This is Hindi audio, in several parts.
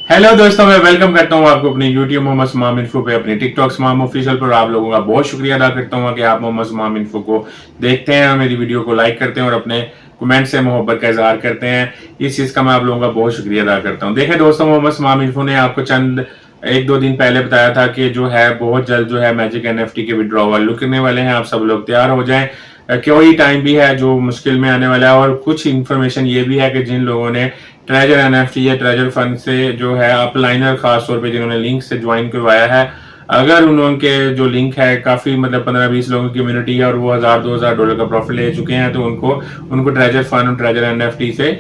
हेलो दोस्तों, मैं वेलकम करता हूं आपको अपनी यूट्यूब मोहम्मद सुमाम इन्फो पे, अपनी टिकटॉक सुमाम ऑफिशियल पर। आप लोगों का बहुत शुक्रिया अदा करता हूं कि आप मोहम्मद सुमाम इन्फो को देखते हैं, मेरी वीडियो को लाइक करते हैं और अपने कमेंट से मोहब्बत का इजहार करते हैं। इस चीज का मैं आप लोगों का बहुत शुक्रिया अदा करता हूं। देखें दोस्तों, मोहम्मद सुमाम इन्फो ने आपको चंद एक दो दिन पहले बताया था कि जो है बहुत जल्द जो है मैजिक एनएफटी के विड्रॉवल लुकने वाले हैं। आप सब लोग तैयार हो जाएं, कोई टाइम भी है जो मुश्किल में आने वाला है। और कुछ इन्फॉर्मेशन ये भी है कि जिन लोगों ने ट्रेजर एनएफटी या ट्रेजर फंड से जो है अपलाइनर खास तौर पे जिन्होंने लिंक से ज्वाइन करवाया है, अगर उनके जो लिंक है काफी मतलब 15-20 लोगों की कम्युनिटी है और वो $1000-2000 का प्रॉफिट ले चुके हैं, तो उनको उनको ट्रेजर फंड और ट्रेजर एनएफटी से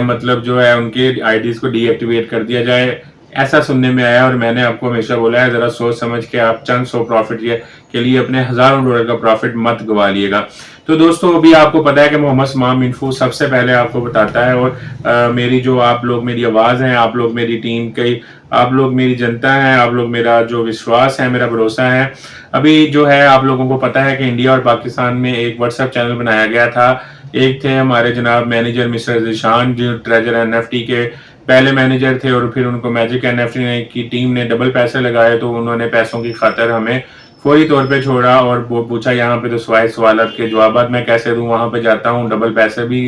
मतलब जो है उनके आईडीज को डीएक्टिवेट कर दिया जाए, ऐसा सुनने में आया। और मैंने आपको हमेशा बोला है, जरा सोच समझ के आप चंद सौ प्रॉफिट के लिए अपने $1000 का प्रॉफिट मत गवा लिएगा। तो दोस्तों, अभी आपको पता है कि मोहम्मद सुमाम इन्फो सबसे पहले आपको बताता है। और मेरी जो आप लोग मेरी आवाज है, आप लोग मेरी टीम की, आप लोग मेरी जनता है, आप लोग मेरा जो विश्वास है, मेरा भरोसा है। अभी जो है आप लोगों को पता है कि इंडिया और पाकिस्तान में एक व्हाट्सएप चैनल बनाया गया था। एक थे हमारे जनाब मैनेजर मिस्टर जिशान, जो ट्रेजर एनएफटी के पहले मैनेजर थे, और फिर उनको मैजिक एनएफटी की टीम ने डबल पैसे लगाए, तो उन्होंने पैसों की खातिर हमें फौरी तौर पे छोड़ा और वो पूछा यहाँ पे तो सवालत के जवाब मैं कैसे दूं। वहां पे जाता हूँ, डबल पैसे भी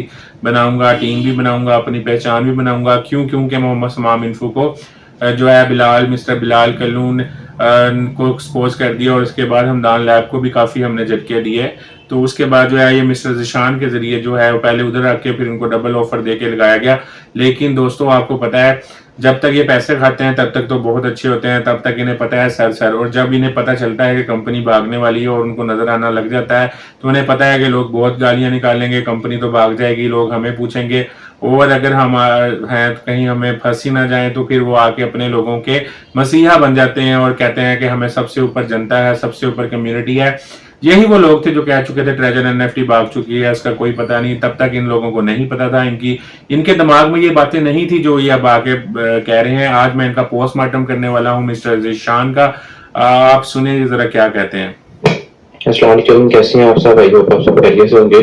बनाऊंगा, टीम भी बनाऊंगा, अपनी पहचान भी बनाऊंगा। क्योंकि मोहम्मद सुमाम इन्फो को जो है बिलाल मिस्टर बिलाल कलून को एक्सपोज कर दिया, और उसके बाद हमदान लैब को भी काफी हमने झटके दिए। तो उसके बाद जो है ये मिस्टर जिशान के जरिए जो है वो पहले उधर रख के फिर उनको डबल ऑफर दे के लगाया गया। लेकिन दोस्तों, आपको पता है जब तक ये पैसे खाते हैं तब तक तो बहुत अच्छे होते हैं, तब तक इन्हें पता है सर। और जब इन्हें पता चलता है कि कंपनी भागने वाली है और उनको नजर आना लग जाता है, तो उन्हें पता है कि लोग बहुत गालियां निकालेंगे, कंपनी तो भाग जाएगी, लोग हमें पूछेंगे, और अगर हम हैं तो कहीं हमें फंसी ना जाए, तो फिर वो आके अपने लोगों के मसीहा बन जाते हैं और कहते हैं कि हमें सबसे ऊपर जनता है, सबसे ऊपर कम्युनिटी है। यही वो लोग थे जो कह चुके थे ट्रेजर एनएफटी भाग चुकी है, इसका कोई पता नहीं। तब तक इन लोगों को नहीं पता था, इनके दिमाग में ये बातें नहीं थी जो ये अब आके कह रहे हैं। आज मैं इनका पोस्टमार्टम करने वाला हूँ मिस्टर जिशान का। आप सुने जरा क्या कहते हैं। अस्सलाम वालेकुम, कैसे हैं आप सब? आई होप आप सब खैरियत से होंगे।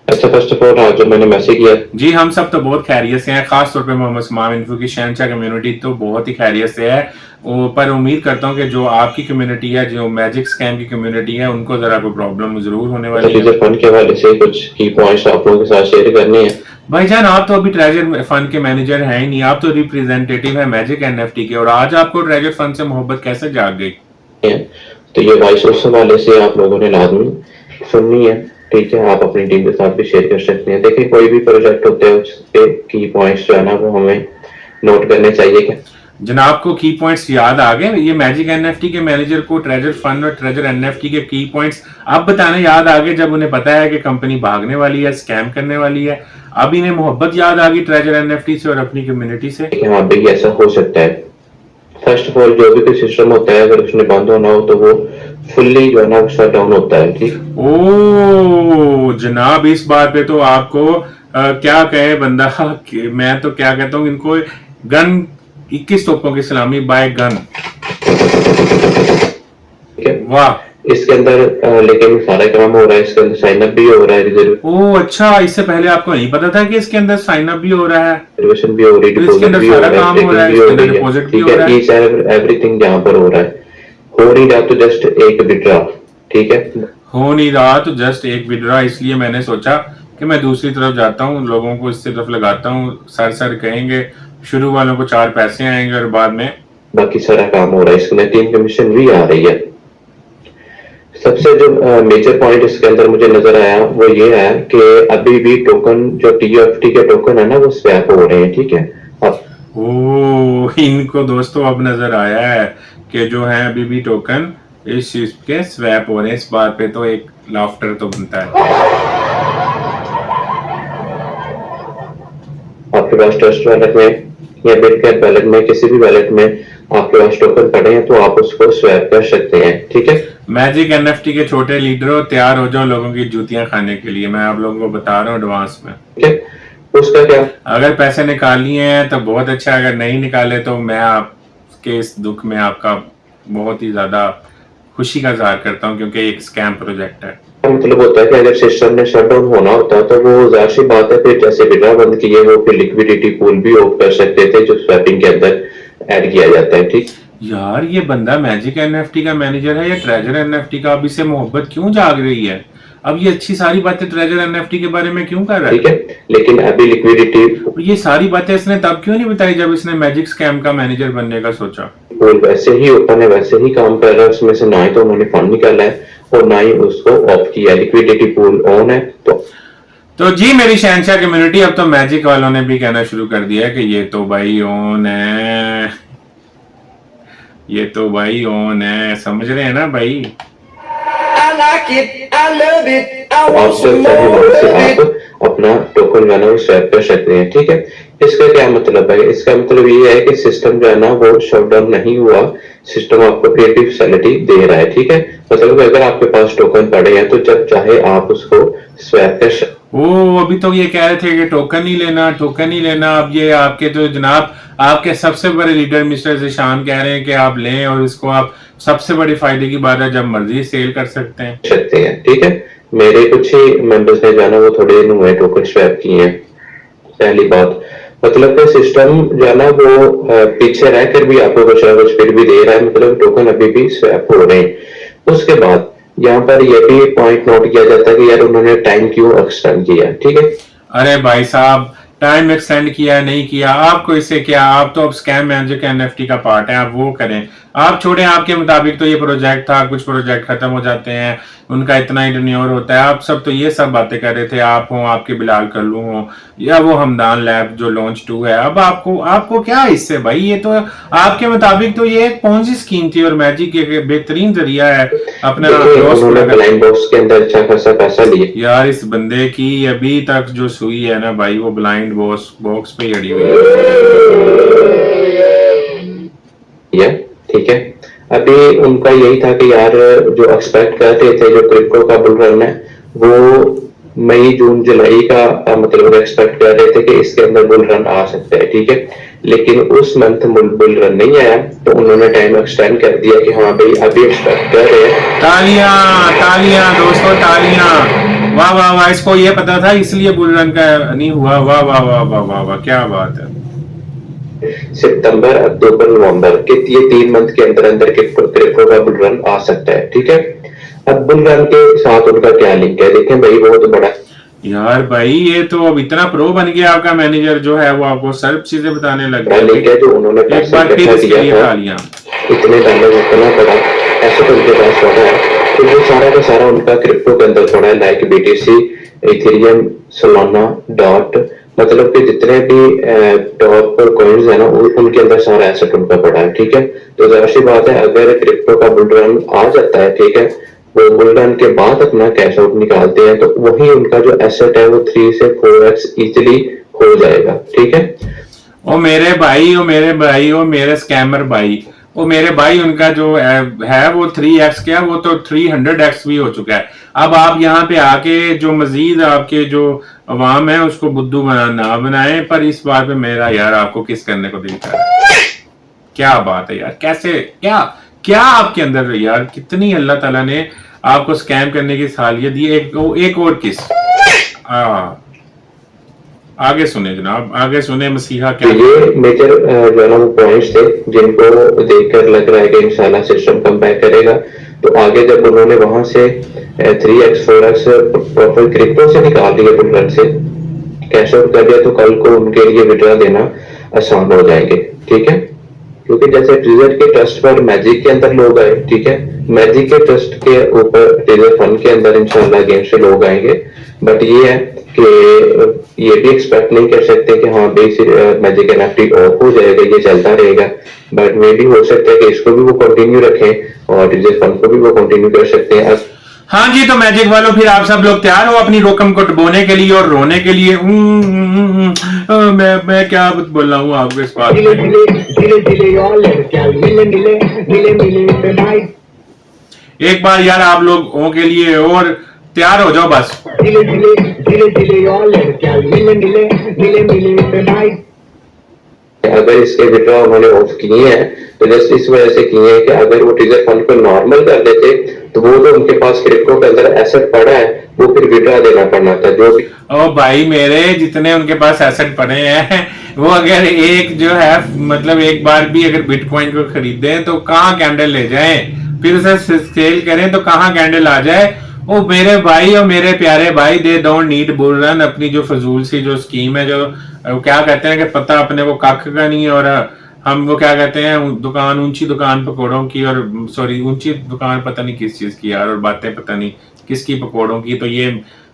अच्छा, फर्स्ट ऑफ ऑल आज जो मैंने मैसेज किया, जी हम सब तो बहुत खैरियत से हैं, खास तौर पे मोहम्मद सुमाम इन्फो की शहनशाह कम्युनिटी तो बहुत ही खैरियत से है। पर उम्मीद करता हूँ कि जो आपकी कम्युनिटी है, जो मैजिक स्कैम की कम्युनिटी है, उनको जरा कोई प्रॉब्लम जरूर होने वाली है। ट्रेजर फंड के हवाले से कुछ की पॉइंट्स आप लोगों के साथ शेयर करने हैं। भाईजान, आप तो अभी ट्रेजर फंड के मैनेजर हैं ही नहीं, आप तो रिप्रेजेंटेटिव है मैजिक एनएफटी के, और आज आपको ट्रेजर फंड से मोहब्बत कैसे जाग गई? तो ये वॉइस उस हवाले से आप लोगों ने लाजमी सुननी है, ठीक है। आप अपनी टीम के साथ भी शेयर कर सकते हैं। देखिए, कोई भी प्रोजेक्ट होते हैं उसके की पॉइंट्स जो है ना वो हमें नोट करने चाहिए। क्या जनाब को की पॉइंट्स याद आ गए? ये मैजिक एनएफटी के मैनेजर को ट्रेजर फंड और ट्रेजर एनएफटी के की पॉइंट्स अब बताने याद आ गए, जब उन्हें पता है कि कंपनी भागने वाली है, स्कैम करने वाली है। अब इन्हें मोहब्बत याद आ गई ट्रेजर एनएफटी से और अपनी कम्युनिटी से। हाँ भाई, ऐसा हो सकता है। फर्स्ट ऑफ ऑल, जो भी कोई सिस्टम होता है अगर उसने बंद होना हो तो वो फुल्ली जो है ना शट डाउन होता है, ठीक। ओ जनाब, इस बात पे तो आपको क्या कहे बंदा मैं तो क्या कहता हूँ इनको, गन 21 तोपों की सलामी बाय गन। वाह, इसके अंदर लेकिन सारा काम हो रहा है, इसके अंदर साइन अप भी हो रहा है, रिजर्व। ओ अच्छा, इससे पहले आपको नहीं पता था कि इसके अंदर साइन अप भी हो रहा है, रिजर्वेशन भी हो रही है, डिपॉजिट भी हो रहा है, डिपॉजिट भी हो रहा है, ईच एंड एवरीथिंग यहाँ पर हो रहा है। हो नहीं रहा तो जस्ट एक विड्रॉ, ठीक है। हो नहीं रहा तो जस्ट एक विड्रॉ। इसलिए मैंने सोचा कि मैं दूसरी तरफ जाता हूँ, लोगों को इससे तरफ लगाता हूँ। सर कहेंगे, शुरू वालों को 4 पैसे आएंगे और बाद में बाकी सारा काम हो रहा है। इसके अंदर टीम कमीशन भी आ रही है। सबसे जो मेजर पॉइंट इसके अंदर मुझे नजर आया वो ये है कि अभी भी टोकन जो टीएफटी के टोकन है ना वो स्वैप हो रहे हैं, ठीक है। अब इनको दोस्तों अब नजर आया है कि जो है अभी भी टोकन इस चीज के स्वैप हो रहे हैं। इस बात पे तो एक लाफ्टर तो बनता है। आपके पास ट्रस्ट वैलेट में या बिटकॉइन वैलेट में, किसी भी वैलेट में आपके पास टोकन पड़े हैं तो आप उसको स्वैप कर सकते हैं, ठीक है। मैजिक एनएफटी के छोटे लीडरों, तैयार हो जाओ लोगों की जूतियां खाने के लिए। मैं आप लोगों को बता रहा हूँ एडवांस में, ठीक है। उसका क्या, अगर पैसे निकाल लिए हैं तो बहुत अच्छा, अगर नहीं निकाले तो मैं आपके इस दुख में आपका बहुत ही ज्यादा खुशी का इजहार करता हूँ, क्योंकि एक स्कैम प्रोजेक्ट है। मतलब होता है कि अगर सिस्टम ने शट डाउन होना होता तो वो जाहिर सी बात है, फिर जैसे विड्रॉ बंद किए वो फिर लिक्विडिटी पूल भी ऑफ कर सकते थे जो स्वैपिंग के अंदर ऐड किया जाता है। ठीक यार ये बंदा मैजिक एनएफटी का मैनेजर है या ट्रेजर एनएफटी का? अब इसे मोहब्बत क्यों जाग रही है? अब ये अच्छी सारी बातें ट्रेजर एनएफटी के बारे में क्यों कर रहा ठीक है? है, लेकिन अभी लिक्विडिटी और ये सारी बातें इसने तब क्यों नहीं बताई जब इसने मैजिक स्कैम का मैनेजर बनने का सोचा? पूल वैसे ही ओपन है, वैसे ही काम कर रहा है, उसमें से ना ही तो उन्होंने फंड निकाला है और ना ही उसको ऑफ किया। लिक्विडिटी पूल ऑन है। तो जी मेरी शहनशाह कम्युनिटी, अब तो मैजिक वालों ने भी कहना शुरू कर दिया है कि ये तो भाई ऑन है, ये तो भाई ऑन है, समझ रहे हैं ना भाई? आप जब चाहे वहां से आप अपना टोकन जो है ना वो स्वैप कर सकते हैं। ठीक है, इसका क्या मतलब है? इसका मतलब ये है कि सिस्टम जो है ना वो शट डाउन नहीं हुआ, सिस्टम आपको फिर भी फैसिलिटी दे रहा है। ठीक है, मतलब अगर आपके पास टोकन पड़े हैं तो जब चाहे आप उसको स्वैप कर ओ अभी तो ये कह रहे थे कि टोकन ही लेना, टोकन ही लेना। अब ये आपके तो जनाब आपके सबसे बड़े लीडर मिस्टर ज़िशान कह रहे हैं कि आप लें और इसको आप सबसे बड़ी फायदे की बात है जब मर्जी सेल कर सकते हैं। ठीक है, मेरे कुछ ही मेंबर्स ने जाना वो थोड़े दिन हुए टोकन स्वैप किए हैं। पहली बात मतलब कि सिस्टम जो है ना वो पीछे रहकर भी आपको कुछ ना कुछ फिर भी दे रहा है, मतलब टोकन अभी भी स्वैप हो रहे हैं। उसके बाद यहाँ पर यह भी पॉइंट नोट किया जाता है कि यार उन्होंने टाइम क्यों एक्सटेंड किया। ठीक है, अरे भाई साहब, टाइम एक्सटेंड किया नहीं किया आपको इससे क्या? आप तो अब स्कैम मैजिक एनएफटी का पार्ट है, आप वो करें। आप छोड़ें, आपके मुताबिक तो ये प्रोजेक्ट था, कुछ प्रोजेक्ट खत्म हो जाते हैं, उनका इतना ही टेन्योर होता है। आप सब तो ये सब बातें कर रहे थे, आप हो, आपके बिलाल कल्लू हो, या वो हमदान लैब जो लॉन्च 2 है। अब आपको आपको क्या इससे भाई? ये तो आपके मुताबिक तो ये एक पोंजी स्कीम थी और मैजिक एक बेहतरीन जरिया है अपना लॉस पूरा करने। ब्लाइंड बॉक्स के अंदर अच्छा खासा पैसा लिया यार इस बंदे की अभी तक जो सुई है ना भाई, वो ब्लाइंड बॉक्स पे ही अड़ी हुई है। ठीक है, अभी उनका यही था कि यार जो एक्सपेक्ट करते थे जो क्रिप्टो का बुल रन है वो मई जून जुलाई का मतलब एक्सपेक्ट कर रहे थे कि इसके अंदर बुल रन आ सकता है। ठीक है, लेकिन उस मंथ बुल रन नहीं आया तो उन्होंने टाइम एक्सटेंड कर दिया कि हाँ भाई अभी एक्सपेक्ट कर रहे हैं। तालियां तालियां दोस्तों, तालियां! वाह वाह वाह, इसको ये पता था इसलिए बुल रन का नहीं हुआ। वाह वाह वाह वाह वाह वाह, क्या बात है। सितंबर अक्टूबर नवंबर के ये 3 मंथ के अंदर अंदर क्रिप्टो का बुल रन आ सकता है। ठीक है, अब बुल रन के साथ उनका क्या लिंक है देखें भाई, वो तो बड़ा यार भाई ये तो अब इतना प्रो बन गया आपका मैनेजर जो है, वो आपको सब चीजें बताने लग गया। लिंक है जो उन्होंने एक बार फिर इसके लिए तालियां। इतने डॉलर इतना बड़ा ऐसे तो उनके पास पड़ा है तो वो सारा का सारा उनका क्रिप्टो के अंदर पड़ा है, like BTC, Ethereum, Solana, dot, मतलब कि जितने भी टॉप कॉइन्स है ना उनके अंदर सारा एसेट उनका पड़ा है। ठीक है, तो जाहिर सी बात है अगर क्रिप्टो का बुल रन आ जाता है, ठीक है, वो बुल रन के बाद अपना कैश आउट निकालते हैं तो वही उनका जो एसेट है वो 3 से 4x इजिली हो जाएगा। ठीक है, ओ मेरे भाई, ओ मेरे भाई, ओ मेरे स्कैमर भाई, ओ मेरे भाई, उनका जो है वो 3x क्या, वो तो 300x भी हो चुका है। अब आप यहाँ पे आके जो मजीद आपके जो अवाम है उसको बुद्धू ना बनाए, पर इस बात पे मेरा यार आपको किस करने को दिल कर रहा है। क्या बात है यार, कैसे क्या क्या आपके अंदर यार, कितनी अल्लाह ताला ने आपको स्कैम करने की सालियत दी। एक और किस आगे सुने जनाब, आगे सुने मसीहा क्या। ये मेजर जो है ना वो पॉइंट्स थे जिनको देखकर लग रहा है कि इंशाल्लाह सिस्टम कम बैक करेगा। तो आगे जब उन्होंने वहां से 3x 4x प्रॉफिट क्रिप्टो से निकाल दिया, बुल रन से कैश आउट कर दिया, तो कल को उनके लिए विड्रॉ देना आसान हो जाएंगे। ठीक है, क्योंकि जैसे ट्रिजर के ट्रस्ट पर मैजिक के अंदर लोग आए, ठीक है, मैजिक के ट्रस्ट के ऊपर ट्रिजर फंड के अंदर इंशाल्लाह गेम से लोग आएंगे। बट ये है कि ये भी एक्सपेक्ट नहीं कर सकते कि हाँ भाई मैजिक एनएफटी ऑफ हो जाएगा, ये चलता रहेगा। बट मे भी हो सकता है कि इसको भी वो कंटिन्यू रखें और ट्रिजर फंड को भी वो कंटिन्यू कर सकते हैं। हाँ जी, तो मैजिक वालों फिर आप सब लोग तैयार हो अपनी रकम को डुबोने के लिए और रोने के लिए? मैं क्या बोल रहा हूँ आपको इस बात में। एक बार यार आप लोगों के लिए और तैयार हो जाओ बस। अगर इसके विड्रॉ उन्होंने ऑफ किए हैं तो जस्ट इस वजह से किए हैं कि अगर वो ट्रिगर फंड को नॉर्मल कर देते तो वो जो उनके पास क्रिप्टो के अंदर एसेट पड़ा है वो फिर विड्रॉ देना पड़ना था जो भी। ओ भाई मेरे, जितने उनके पास एसेट पड़े हैं वो अगर एक जो है मतलब एक बार भी अगर बिटकॉइन को खरीदे तो कहाँ कैंडल ले जाएं, फिर उसे सेल करें तो कहाँ कैंडल आ जाए। ओ मेरे भाई और मेरे प्यारे भाई, they don't need bull run. अपनी जो फजूल सी जो स्कीम है, जो क्या कहते हैं कि पता अपने को कख का नहीं, और हम वो क्या कहते हैं दुकान, ऊंची दुकान पकौड़ों की, और सॉरी ऊंची दुकान पता नहीं किस चीज की यार, और बातें पता नहीं किसकी पकौड़ों की। तो ये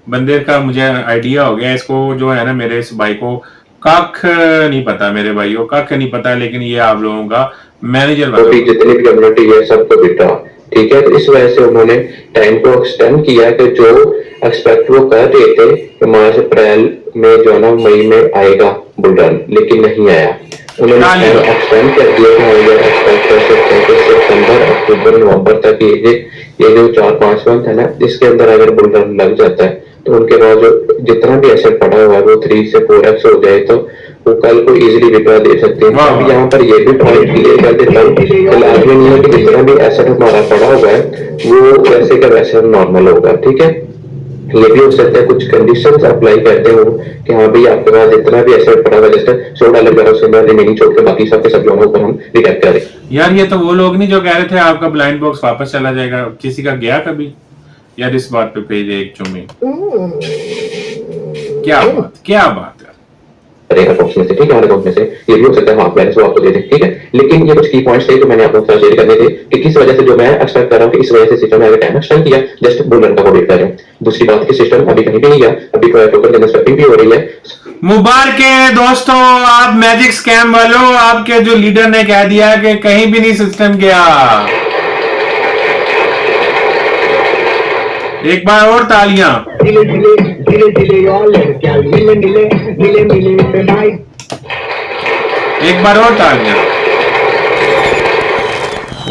बंदे का मुझे आइडिया हो गया, इसको जो है ना मेरे इस भाई को कख नहीं पता, मेरे भाई को कख नहीं पता, लेकिन ये आप लोगों का मैनेजर तो जितनी भी कम्युनिटी है सबको विड्रॉ, ठीक है। तो इस वजह से उन्होंने टाइम को एक्सटेंड किया कि जो एक्सपेक्ट वो कर रहे थे कि मार्च अप्रैल में जो है ना मई में आएगा बुल रन, लेकिन नहीं आया। उन्होंने एक्सटेंड कर दिया कि हम एक्सपेक्ट कर सकते हैं कि सितंबर अक्टूबर नवंबर तक ये जो 4-5 मंथ है ना, इसके अंदर अगर बुल रन लग जाता है तो उनके बाद जो जितना भी एसेट पड़ा हुआ है वो 3 से 4x हो जाए तो वो कल को इजीली विड्रॉ दे सकते हैं। अब यहाँ पर ये भी पॉइंट क्लियर कर देता हूँ कि लाजमी नहीं है कि जितना भी एसेट हमारा पड़ा हुआ है वो वैसे का वैसे नॉर्मल होगा, ठीक है। ये भी हो सकता है कुछ कंडीशंस अप्लाई करते हो कि हाँ भाई आपके पास जितना भी एसेट पड़ा हुआ है जैसे $100 वगैरह से रिमेनिंग छोड़ के बाकी सब के सब जो है ऊपर हम डिडक्ट करें। यार ये तो वो लोग नहीं जो कह रहे थे आपका ब्लाइंड बॉक्स वापस चला जाएगा, किसी का गया कभी यार? इस बात पे भेजे एक चुम्मी, क्या बात है अकाउंट में से, ठीक है, अकाउंट में से ये भी हो सकता है हाँ बैलेंस वो आपको दे दे, ठीक है। लेकिन ये कुछ की पॉइंट्स थे जो मैंने आपको साथ शेयर करने थे कि किस वजह से जो मैं एक्सपेक्ट कर रहा हूँ कि इस वजह से सिस्टम ने टाइम एक्सटेंड किया, जस्ट बुल रन का वेट कर रहे हैं। दूसरी बात कि सिस्टम अभी कहीं भी नहीं गया, अभी टोकन के अंदर स्वेपिंग भी हो रही है। मुबारक है दोस्तों, आप मैजिक स्कैम वालों, आपके जो लीडर ने कह दिया कि कहीं भी नहीं सिस्टम गया। एक बार और तालियां। एक बार और तालियां।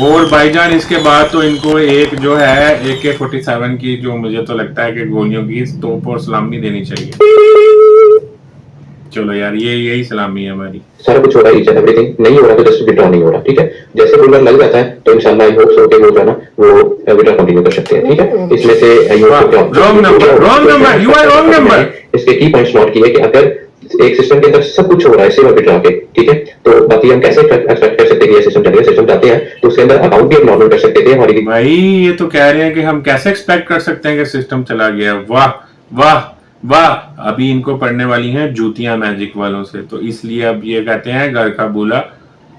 और भाईजान इसके बाद तो इनको एक जो है AK-47 की जो मुझे तो लगता है कि गोलियों की तोप और सलामी देनी चाहिए। चलो यार यही सलामी है हमारी। सारा कुछ हो रहा है, ईच एंड एवरीथिंग नहीं हो रहा तो जस्ट विड्रॉ नहीं हो रहा, ठीक है। जैसे बुल रन लग जाता है तो इंशाल्लाह आई होप सो कि वो जो है ना वो विड्रॉ कंटिन्यू कर सकते हैं, ठीक है। इसमें से wrong number, you are wrong number. इसके की पॉइंट्स नोट किए कि अगर एक सिस्टम के अंदर सब कुछ हो रहा है सिर्फ विड्रॉ के, ठीक है, तो बाकी हम कैसे एक्सपेक्ट कर सकते हैं ये सिस्टम चलेगा। सिस्टम जाते हैं तो उसके अंदर अकाउंट भी नॉर्मल कर सकते थे हमारी। भाई ये तो कह रहे हैं कि हम कैसे एक्सपेक्ट कर सकते हैं कि सिस्टम चला गया। वाह वाह वाह, अभी इनको पड़ने वाली हैं जूतियां मैजिक वालों से, तो इसलिए अब ये कहते हैं घर का बूला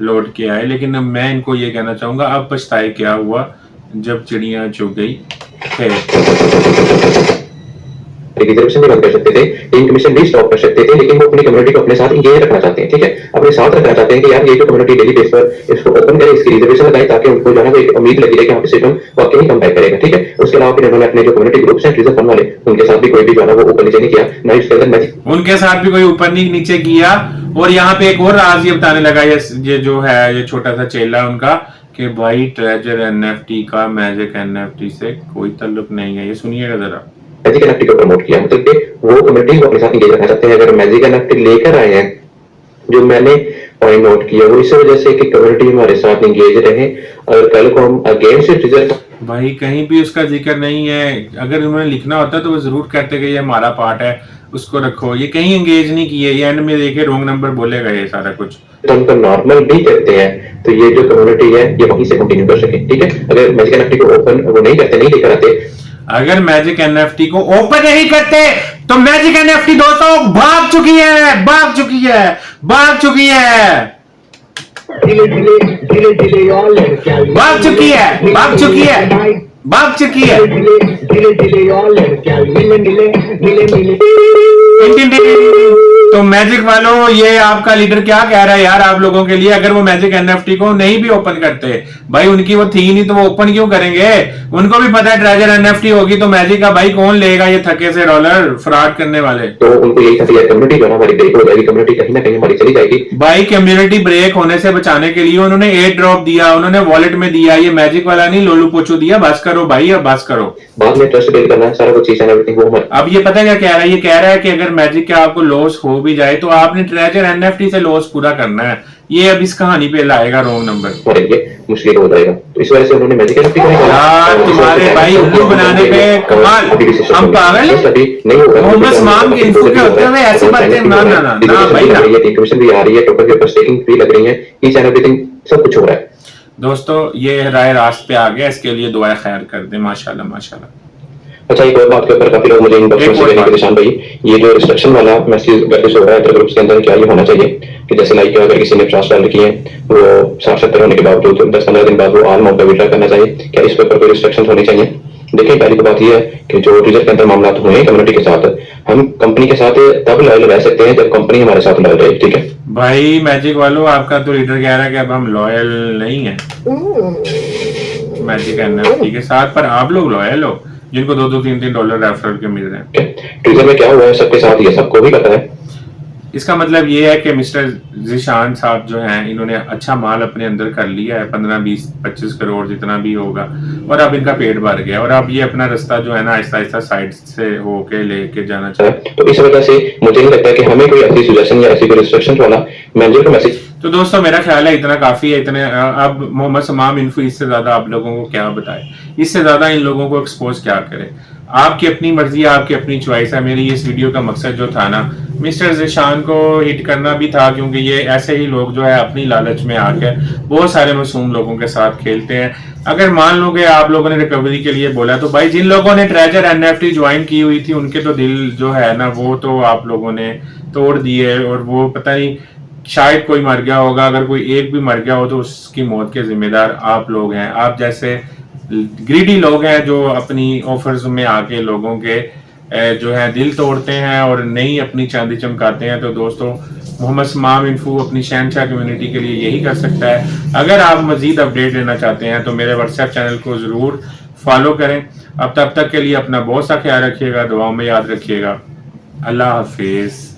लौट के आए। लेकिन अब मैं इनको ये कहना चाहूंगा, अब पछताए क्या हुआ जब चिड़िया चुग गई। रिजर्वेशन भी बंद कर सकते थे, टीम कमीशन भी स्टॉप कर सकते थे, लेकिन वो अपनी कम्युनिटी को अपने साथ इंगेज रखना चाहते हैं, ठीक है। अपने साथ रखना चाहते हैं कि यार ये जो कम्युनिटी डेली बेस पर इसको ओपन करे, इसकी रिजर्वेशन लगाए ताकि उनको जो है ना एक उम्मीद लगी रहे कि यहाँ पे सिस्टम वाकई कम बैक करेगा, ठीक है। उसके अलावा फिर उन्होंने अपने जो कम्युनिटी ग्रुप्स हैं रिजर्व फंड वाले, उनके साथ भी कोई भी जो है ना वो ऊपर नीचे नहीं किया, ना उसके अंदर मैजिक उनके साथ भी कोई ऊपर नीचे किया। और यहाँ पे एक और राज ये बताने लगा, ये जो है ये छोटा सा चेला उनका, कि भाई ट्रेजर NFT का मैजिक NFT से कोई ताल्लुक नहीं है। ये सुनिएगा जरा। मैजिक NFT को प्रमोट किया, मतलब कि वो कम्युनिटी को अपने साथ इंगेज रखना चाहते हैं। अगर मैजिक NFT लेकर आए हैं, जो मैंने पॉइंट नोट किया, वो इस वजह से कि कम्युनिटी हमारे साथ इंगेज रहे और कल को हम अगेंस्ट रिजल्ट। भाई कहीं भी उसका जिक्र नहीं है। अगर उन्होंने लिखना होता तो वो जरूर कहते कि ये हमारा पार्ट है, उसको रखो। ये कहीं एंगेज नहीं किए, ये एंड में देखे रॉन्ग नंबर बोलेगा ये सारा कुछ। तो उनको नॉर्मल भी करते हैं तो ये जो कम्युनिटी है ये वहीं से कंटिन्यू कर सके, ठीक है। अगर मैजिक NFT को ओपन वो नहीं करते, नहीं लेकर आते, अगर मैजिक NFT को ओपन नहीं करते तो मैजिक NFT दोस्तों भाग चुकी है, भाग चुकी है, भाग चुकी है, भाग चुकी है, भाग चुकी है, भाग चुकी है। तो मैजिक वालों, ये आपका लीडर क्या कह रहा है यार आप लोगों के लिए? अगर वो मैजिक NFT को नहीं भी ओपन करते, भाई उनकी वो थी नहीं तो वो ओपन क्यों करेंगे? उनको भी पता है ट्रेजर NFT होगी तो मैजिक का भाई कौन लेगा ये थके से डॉलर फ्रॉड करने वाले। तो उनको यही था कि कम्युनिटी जो है हमारी ब्रेक हो जाएगी, कम्युनिटी कहीं ना कहीं हमारी चली जाएगी। भाई कम्युनिटी ब्रेक होने से बचाने के लिए उन्होंने एयर ड्रॉप दिया, उन्होंने वॉलेट में दिया, ये मैजिक वाला नहीं लोलू पोचू दिया। बस करो भाई, अब बस करो। बाद में ट्रस्ट बिल्ड करना है, सारा कुछ चीज एवरीथिंग वो हमारा। अब ये पता क्या कह रहा है? ये कह रहा है कि अगर मैजिक का आपको लॉस हो हो भी जाए तो आपने ट्रेजर एनएफटी से लॉस पूरा करना है। ये अब इस कहानी पे लाएगा रॉन्ग नंबर। और ये मुश्किल हो जाएगा, तो इस वजह से उन्होंने मैजिक एनएफटी का यार तुम्हारे भाई उल्लू बनाने पे कमाल, हम पागल हैं। मोहम्मद सलमान के इन्फो के होते हुए ऐसी बातें ना ना ना ना भाई ना। कमीशन भी आ रही है, टोकन के ऊपर स्टेकिंग फी लग रही है, ईच एंड एवरीथिंग सब कुछ हो रहा है। दोस्तों ये राय रास्त पे आ गया, इसके लिए दुआ खैर कर दे। माशाल्लाह माशाल्लाह। अच्छा, एक और बात के ऊपर काफी लोग मुझे इनबॉक्स में कहने के निशान भाई, ये जो रिस्ट्रिक्शन वाला मैसेज गर्दिश हो रहा है ग्रुप्स के अंदर, क्या ये होना चाहिए कि जैसे लाइक अगर किसी ने 50 डॉलर किए वो 60-70 होने के बावजूद 10-15 दिन बाद वो ऑल अमाउंट विड्रॉ करना चाहिए, क्या इस पे ऊपर कोई रिस्ट्रिक्शन होनी चाहिए? देखिए, पहली तो बात ये है कि जो ट्विटर के अंदर मामला हुए हैं कम्युनिटी के साथ, हम कंपनी के साथ तब लॉयल रह सकते हैं जब कंपनी हमारे साथ लॉयल रहे, ठीक है भाई। मैजिक वालों, आपका तो लीडर कह रहा है कि अब हम लॉयल नहीं है मैजिक एनएफटी के साथ, पर आप लोग लॉयल हो जिनको 2-3 डॉलर रेफरल के मिल रहे हैं। ट्विटर में क्या हुआ है सबके साथ, ये सबको भी पता है। इसका मतलब ये है कि मिस्टर जिशान साहब जो हैं, इन्होंने अच्छा माल अपने अंदर कर लिया है, 15-20-25 करोड़ जितना भी होगा, और अब इनका पेट भर गया और अब ये अपना रास्ता जो है ना आहिस्ता आहिस्ता साइड से होके लेके जाना चाहिए। तो इस वजह से मुझे नहीं लगता कि हमें कोई ऐसी सजेशन या ऐसी कोई रिस्ट्रिक्शन वाला मैनेजर का मैसेज। तो दोस्तों मेरा ख्याल है इतना काफी है। इतने अब मोहम्मद समाम इन्फो इससे ज्यादा आप लोगों को क्या बताए, इससे ज्यादा इन लोगों को एक्सपोज क्या करे। आपकी अपनी मर्जी है, आपकी अपनी चॉइस है। मेरी इस वीडियो का मकसद जो था ना, मिस्टर जिशान को हिट करना भी था, क्योंकि ये ऐसे ही लोग जो है अपनी लालच में आकर बहुत सारे मासूम लोगों के साथ खेलते हैं। अगर मान लो कि आप लोगों ने रिकवरी के लिए बोला, तो भाई जिन लोगों ने ट्रेजर एनएफटी ज्वाइन की हुई थी उनके तो दिल जो है ना वो तो आप लोगों ने तोड़ दिए, और वो पता नहीं शायद कोई मर गया होगा, अगर कोई एक भी मर गया हो तो उसकी मौत के जिम्मेदार आप लोग हैं। आप जैसे ग्रीडी लोग हैं जो अपनी ऑफर्स में आके लोगों के जो है दिल तोड़ते हैं और नहीं अपनी चांदी चमकाते हैं। तो दोस्तों मोहम्मद समाम इन्फो अपनी शहनशाह कम्युनिटी के लिए यही कर सकता है। अगर आप मजीद अपडेट लेना चाहते हैं तो मेरे व्हाट्सएप चैनल को जरूर फॉलो करें। अब तब तक के लिए अपना बहुत सा ख्याल रखिएगा, दुआओं में याद रखिएगा। अल्लाह हाफिज।